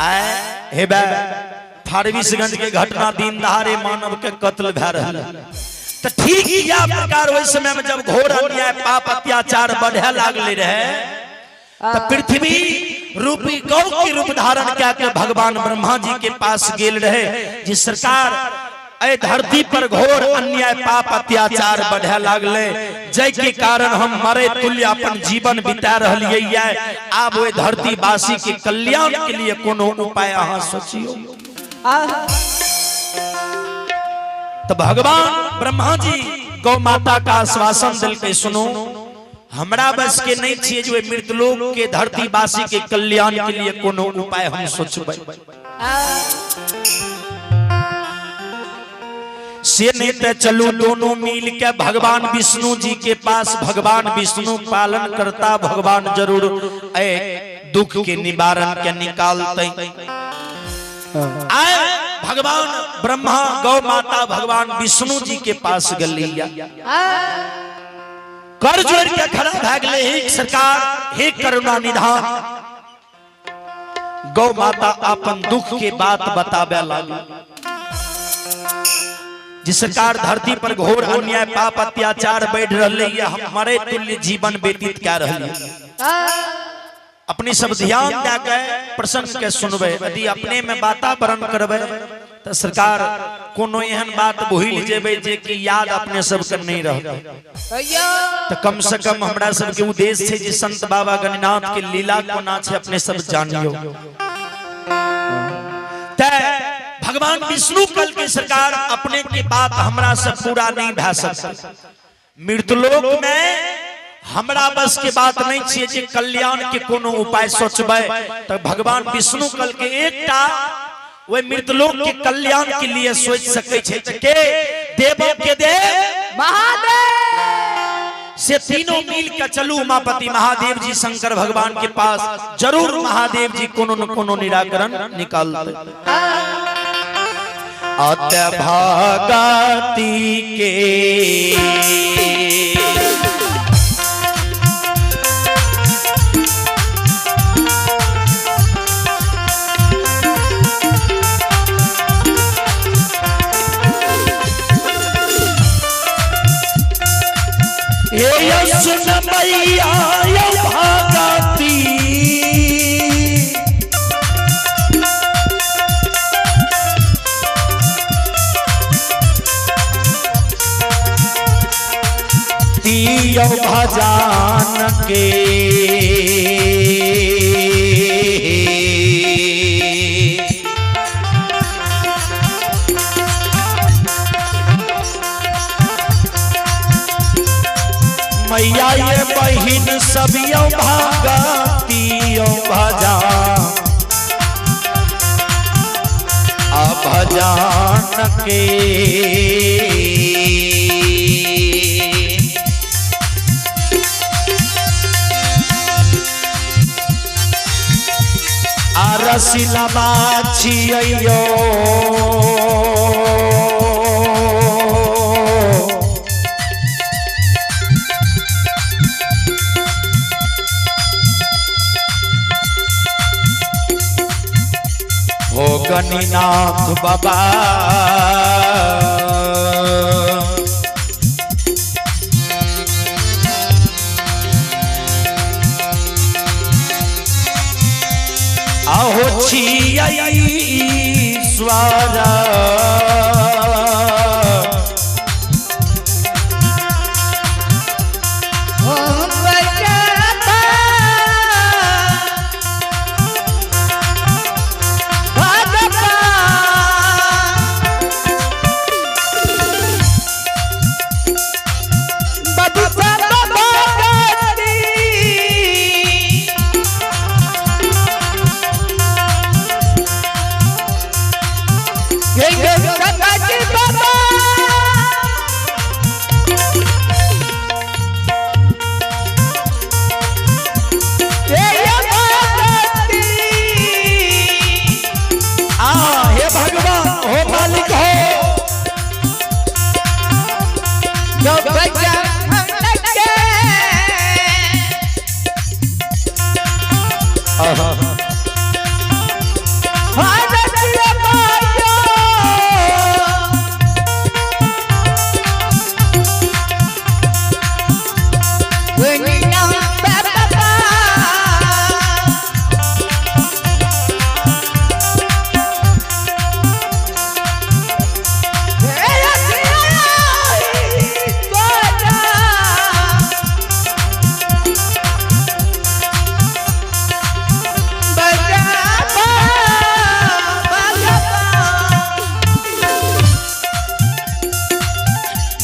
आए हे बे फारबिसगंज के घटना दिन दहाड़े मानव के कत्ल भै रहल तो ठीक या प्रकार वही समय में जब घोर अन्याय पाप अत्याचार बढ़े लागले रहे तो पृथ्वी रूपी गौ के रूप धारण करके भगवान ब्रह्मा जी के पास गेल रहे जिस सरकार ए धरती पर घोर अन्याय पाप अत्याचार बढ़े लागले जय के कारण हम मरे तुल्य अपन जीवन बिता रहलिए आब वे धरती वासी के कल्याण के लिए कोनो उपाय अहाँ सोचियो। तो भगवान ब्रह्मा जी गौ माता का आश्वासन दिल के सुनो हमरा बस के नहीं छे जो मृत लोग के धरती वासी के कल्याण के लिए कोनो उपाय हम सोचबै से नहीं तो चलो दोनों मिल के भगवान विष्णु जी के पास भगवान विष्णु पालन करता भगवान जरूर ए दुख के निवारण के निकालते आए भगवान ब्रह्मा गौ माता भगवान विष्णु जी के पास गलिया कर जोड़ के खड़ा भाग ले हे सरकार हे करुणा निधान गौ माता अपन दुख के बात बतावे लगी जिस सरकार धरती पर घोर अन्याय पाप अत्याचार बढ़ रहे हमारे तुल्य जीवन व्यतीत कर रहे अपनी सब ध्यान देके प्रसंग के सुनबे यदि अपने में वातावरण करबे तो सरकार कोनो एहन बात भूल जेबे जे कि याद अपने सब के नहीं रहते तो कम से कम हमरा सब के उद्देश्य है जे संत बाबा गणनाथ के लीला कोना छे अपने सब जानियो ते भगवान विष्णु कल के सरकार अपने के बात हमरा से पूरा नहीं भै सकता मृतलोक में हमरा बस के बात नहीं छे जे कल्याण के कोनो उपाय सोचबे तो भगवान विष्णु कल के एकटा वे मृतलोक के कल्याण के लिए सोच सके छे के देवों के देव महादेव से तीनों मिल के चलू उमापति महादेव जी शंकर भगवान के पास जरूर महादेव जी कोनो न कोनो निराकरण निकालते अत्य भागती के सुन मैया भागती दियो भजान के मैया ये बहिन सबियो भागतियो भजा भजान के आरसिला बाछियो हो गणिनाथ बाबा आहो छिया ईश्वर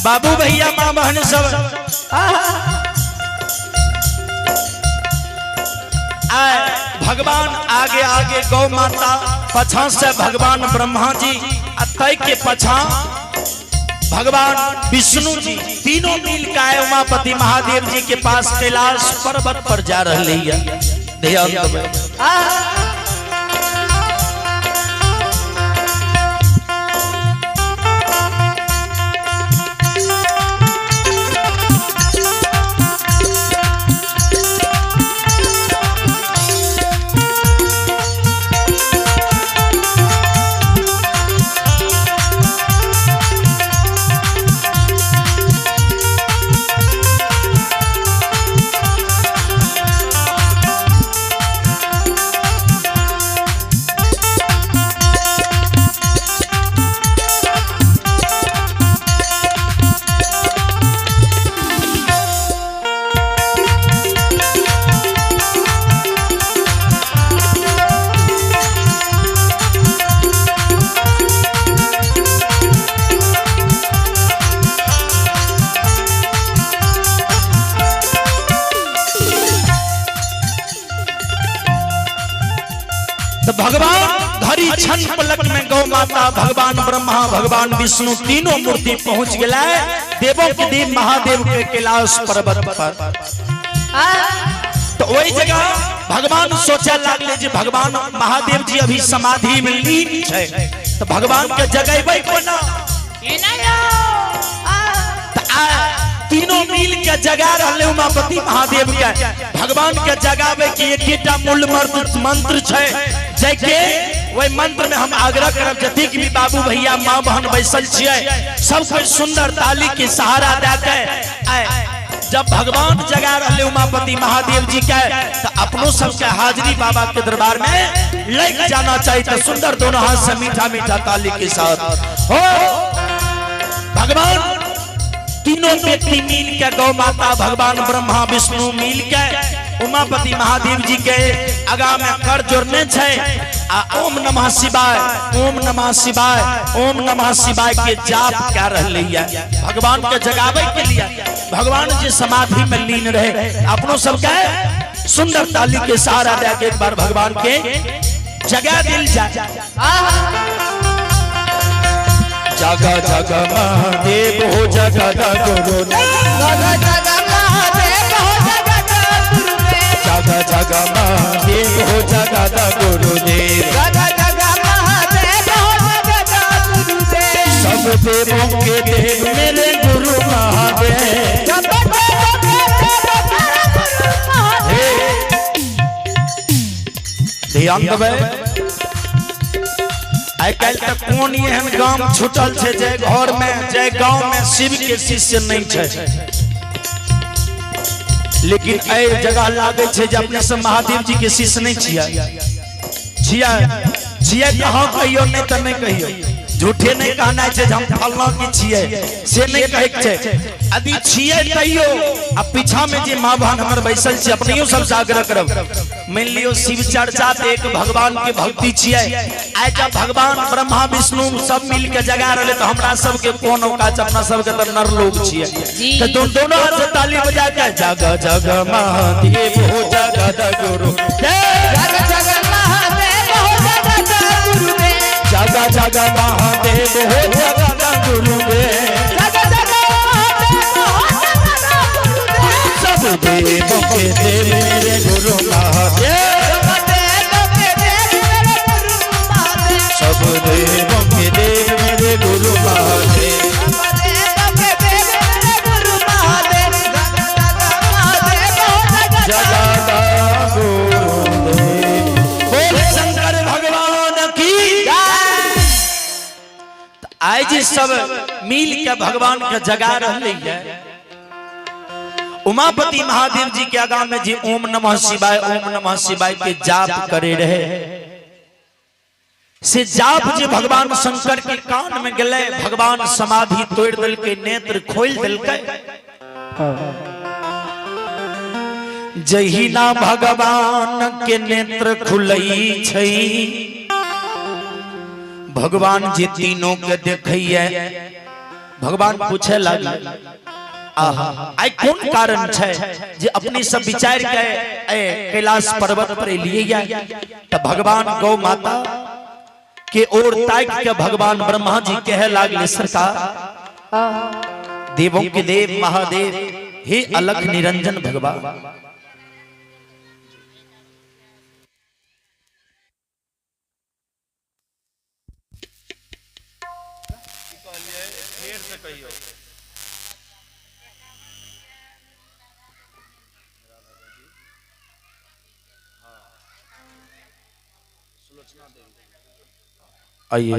बाबू भैया माँ बहन सब भगवान आगे आगे गौ माता पछा से भगवान ब्रह्मा जी तय के पछा भगवान विष्णु जी तीनों मिल का उमापति महादेव जी के पास कैलाश पर्वत पर जा रहे हैं। ध्यान दो भगवान घड़ी क्षण पलक में गौ माता भगवान ब्रह्मा भगवान विष्णु तीनों मूर्ति पहुंच गया देवों के देव महादेव के कैलाश पर्वत पर। तो वही जगह भगवान सोचा लागले जे भगवान महादेव जी अभी समाधि में लीन है तो भगवान के जगह कोना तीनों मिल के जगा रहे उमापति महादेव के भगवान के जगावे की एकटा मूल मंत्र है जैके वही मंत्र में हम आग्रह करब जति भी बाबू भैया माँ बहन बैसल छिए सब कोई सुंदर ताली के सहारा देके जब भगवान जगा रहे उमापति महादेव जी के तो अपनों सबके हाजिरी बाबा के दरबार में लेके जाना चाहिए। तो सुंदर दोनों हाथ से मीठा मीठा ताली के साथ हो भगवान तीनों व्यक्ति मिल के गौ माता भगवान ब्रह्मा विष्णु मिल के उमापति महादेव जी के आगा में कर जोड़ने ओम नमः शिवाय ओम नमः शिवाय ओम नमः शिवाय के जाप क्या रहे भगवान के जगावे के लिए भगवान जी समाधि में लीन रहे अपनों सब के सुंदर ताली के सहारा दे के एक बार भगवान के जगा दिल जाए। जगा जगा महादेव हो जगा गुरु जगा जगा महादेव हो जगा गुरुदेव सब देवों के देव मेरे गुरु महादेव। ध्यान देवे आई कल तक कौन एहन गांव छूटल छे जय घर में जय गांव में शिव के शिष्य नहीं छे लेकिन ऐ जगह लागे छे जे अपने से महादेव जी के शिष्य नहीं छिया छिया छिया कहां कहियो नहीं त नहीं कहियो झूठे नहीं कहना है हम फलना की छिए से नहीं कहे छे यदि छिए तइयो आ पीछा में जे मां बहन हमर बैसल छे अपनियो सब से आग्रह करब मान लियो शिव चर्चा ते एक भगवान के भक्ति छिए आइ जब भगवान ब्रह्मा विष्णु सब मिल के जगा रहले तो हमरा सब के कोन औकात अपना सब के त नर लोग छिए तो दोनों हाथ से ताली बजा के जग जग महादेव हो जगत गुरु जग जग महादेव हो जगत गुरु जगा जगा महादेव हो जगा गुरुदेव सब देवों के देव मेरे गुरु महादेव सब देवों के देव मेरे गुरु महादेव जगा गुरुदेव। शंकर भगवान की आज सब मिल के भगवान के जगा रहे हैं। उमापति महादेव जी के आगा में जी ओम नमः शिवाय के जाप करे रहे से जाप जे भगवान शंकर के कान में गले भगवान समाधि तोड़ दिल के नेत्र खोल दिल के जहिना भगवान के नेत्र खुलई छई भगवान जी तीनों के देखिए भगवान पूछे लगे आहा आई कौन कारण छे जे अपनी सब विचार के कैलाश पर्वत पर लिए गया तो भगवान गौ माता के ओर ताक के भगवान ब्रह्मा जी कहे लागले सरकार देवों के देव महादेव हे अलख निरंजन भगवान आइए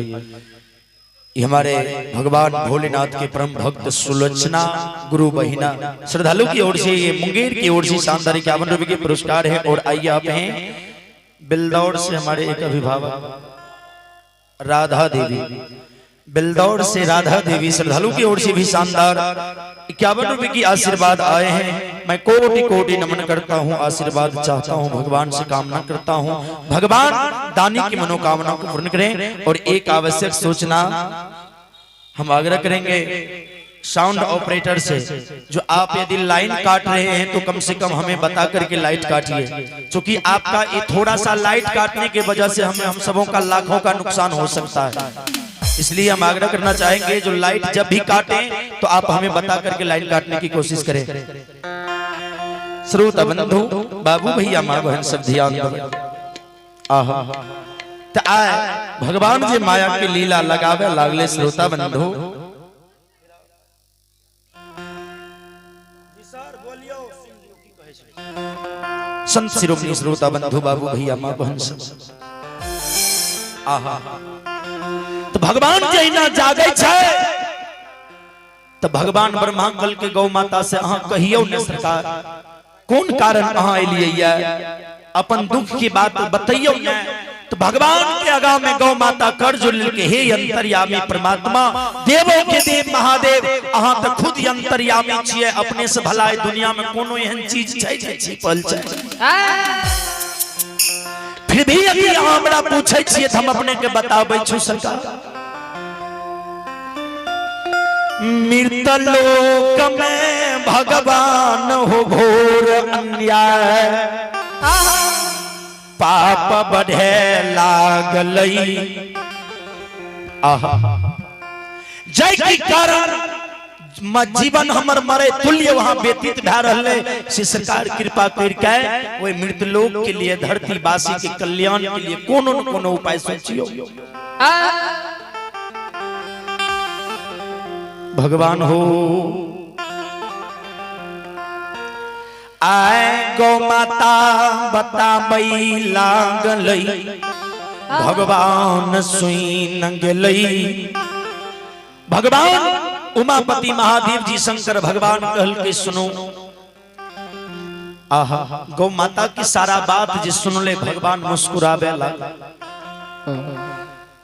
हमारे भगवान भोलेनाथ के परम भक्त सुलोचना गुरु बहिना श्रद्धालु की ओर से ये मुंगेर की ओर से शानदार 51 रुपए के पुरस्कार है। और आइए आप हैं बिलदौर से हमारे एक अभिभावक राधा देवी बिलदौर से राधा देवी श्रद्धालु की ओर से भी शानदार 51 रुपए की आशीर्वाद आए हैं। मैं कोटि कोटि नमन करता हूँ आशीर्वाद चाहता हूँ भगवान से कामना करता हूँ भगवान दानी की मनोकामना को पूर्ण करें। और एक आवश्यक सूचना हम आग्रह करेंगे साउंड ऑपरेटर से जो आप यदि लाइन काट रहे हैं तो कम से कम हमें बता करके लाइट काटिए क्योंकि आपका ये थोड़ा सा लाइट काटने की वजह से हम सबों का लाखों का नुकसान हो सकता है। इसलिए हम आग्रह करना चाहेंगे जो लाइट जब भी काटें तो आप हमें बता करके लाइट काटने की कोशिश करें। श्रोता बंधु बाबू भैया माँ बहन सब ध्यान दो आहा तो आए भगवान जी माया की लीला लगावे लागले श्रोता बंधु संत शिरोमणि श्रोता बंधु बाबू भैया माँ बहन सब आहा तो भगवान जहिना जागे छे तो भगवान ब्रह्मा कल के गौ माता से अहाँ कहियो ने सरकार कौन कारण अहाँ एलिए अपन दुख की बात बतइयो ने तो भगवान के आगा में गौ माता कर्ज लेके हे अंतर्यामी परमात्मा देवों के देव महादेव अहाँ तो खुद अंतर्यामी छिए अपने से भलाई दुनिया में कोनो एहन चीज छै जे छिपल छै फिर भी यदि अहाँ हमरा पूछे छिए त हम अपने के बताबै छु सरकार मृतलोक में भगवान हो घोर अन्याय पाप बढ़े लागलई आहा जय के कारण जीवन हमर मरे तुल्य वहां व्यतीत भै रहले से सरकार कृपा करके ओए मृतलोक के लिए धरती वासी के कल्याण के लिए कोनो न कोनो उपाय सोचियो भगवान हो आए गौ माता बताबई लागलई भगवान सुई नंगलई भगवान उमापति महादेव जी शंकर भगवान कहल के सुनो आहा गौ माता की सारा बात जे सुनले भगवान मुस्कुरावे लगा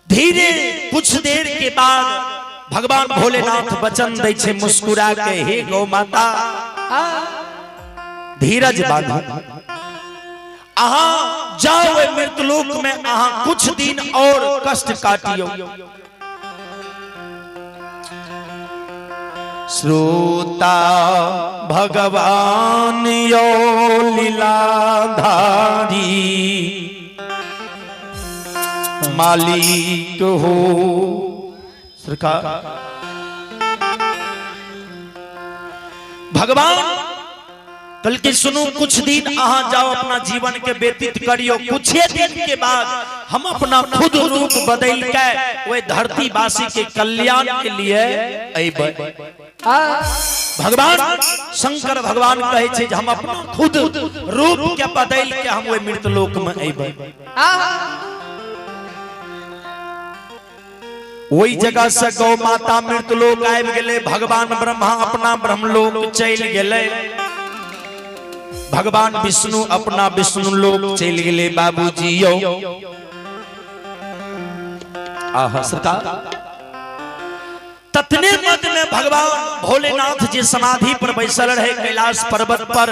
धीरे कुछ देर के बाद भगवान भोलेनाथ वचन दै छे मुस्कुरा के हे गौ माता धीरज बांधो आहा जाओ मृतलोक में आहा कुछ दिन और कष्ट काटियो श्रोता भगवान यो लीलाधारी मालिक हो सरकार भगवान कल के सुनो कुछ दिन आहा जाओ अपना जीवन के व्यतीत करियो कुछ दिन के बाद हम अपना खुद रूप बदल के वो धरती वासी के कल्याण के लिए अइबै भगवान शंकर भगवान कहे छे हम अपना खुद रूप के बदल के हम वो मृतलोक में अइबै वही जगह से गौ माता मृत लोक आबि गेले, भगवान ब्रह्मा अपना ब्रह्मलोक चलि गेले, भगवान विष्णु अपना विष्णु लोक चलि गेले। बाबूजी यो आहा सरकार ततने मद में भगवान भोलेनाथ जी समाधि पर बैसल रहे कैलाश पर्वत पर।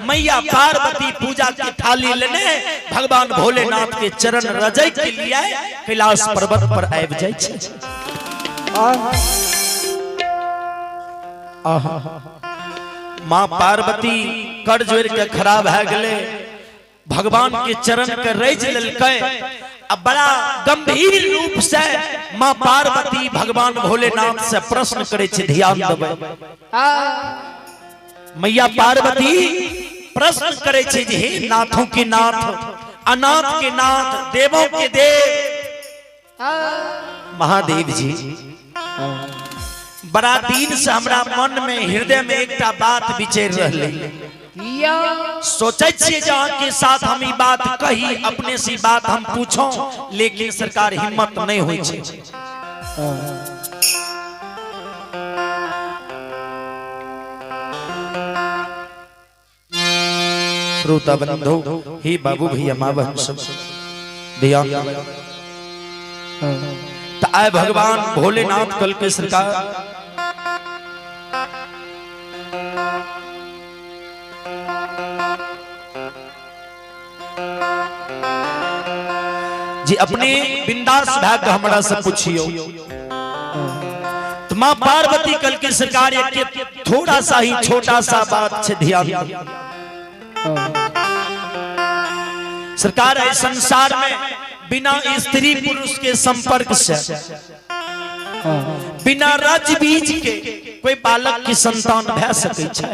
मैया पार्वती पूजा की थाली लेने भगवान भोलेनाथ के चरण रजय के लिए कैलाश पर्वत पर आबि जाय छै। मां पार्वती कर जोड़ के खड़ा भए गेले, भगवान के चरण के रज लेलकै। अब बड़ा गंभीर रूप से मां पार्वती भगवान भोलेनाथ से प्रश्न करे छे, ध्यान देबै। मैया पार्वती प्रश्न करे छे जे हे नाथों के नाथ, अनाथ के नाथ, देवों के देव महादेव जी, बड़ा दिन से हमरा मन में हृदय में एकटा बात विचर रहले। सोचे छिए जहाँ के साथ हम ई बात कही, अपने से बात हम पूछो, लेकिन सरकार हिम्मत नहीं हुई छे। श्रोता बंधु ही बाबू भैया माँ बहन सब ध्यान तो आए भगवान भोलेनाथ कल के सरकार जी अपने बिंदास भाग हमरा से पूछियो। तो मां पार्वती कल की सरकार एक थोड़ा सा ही छोटा सा बात से ध्यान सरकार है संसार में बिना स्त्री पुरुष के संपर्क से, बिना राज्य बीज के कोई बालक की संतान भै सकै छै।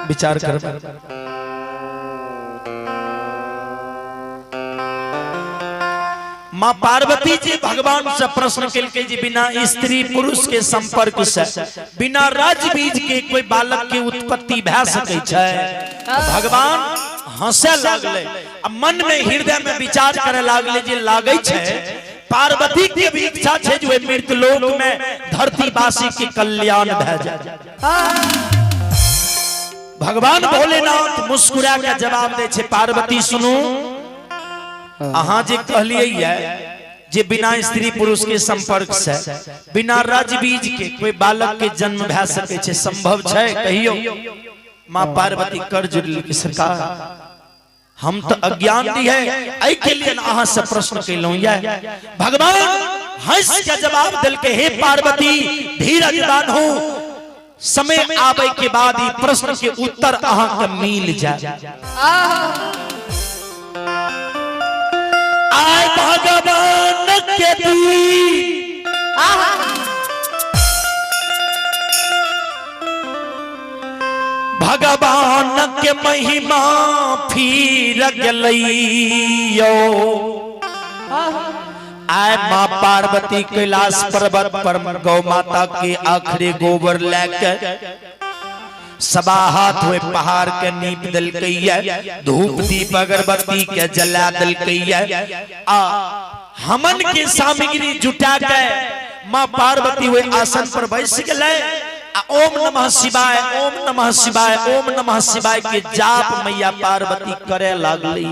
विचार कर मां पार्वती जी भगवान से प्रश्न के जी बिना स्त्री पुरुष के संपर्क से, बिना राज्य बीज के कोई बालक की उत्पत्ति भै सकै छै। भगवान हंसे लागले, मन में हृदय में विचार करे लागले जे लागे छै पार्वती की भी इच्छा छै जो मृत लोक में धरतीवासी के कल्याण भै जाए। भगवान भोलेनाथ मुस्कुरा के जवाब दे छै, पार्वती सुनू, अहाँ जे कहलिए जे बिना स्त्री पुरुष के संपर्क से, बिना राज्य बीज के कोई बालक के जन्म भै सकै छै, संभव छै कहियो? मां पार्वती कर जुड़ल की सरकार हम तो अज्ञान दी है, ऐ के लिए अहाँ से प्रश्न कैलौ। भगवान हंस के जवाब दिल के, हे पार्वती धीरज बांधू, समय आवे के बाद ई प्रश्न के उत्तर अहाँ के मिल जाए। आय भगवान के दी भगवान के महिमा फिर गलैयो। आय मां पार्वती कैलाश पर्वत पर गौ माता के आखिरी गोबर लेके सबा हाथ हुए पहाड़ के नीप दिलकै, धूप दीप अगरबत्ती के जला दिलकै, आ हमन के सामग्री जुटा के मां पार्वती हुए आसन पर बैस गेलै। ओम नमः शिवाय, ओम नमः शिवाय, ओम नमः शिवाय के जाप मैया पार्वती करे लागली।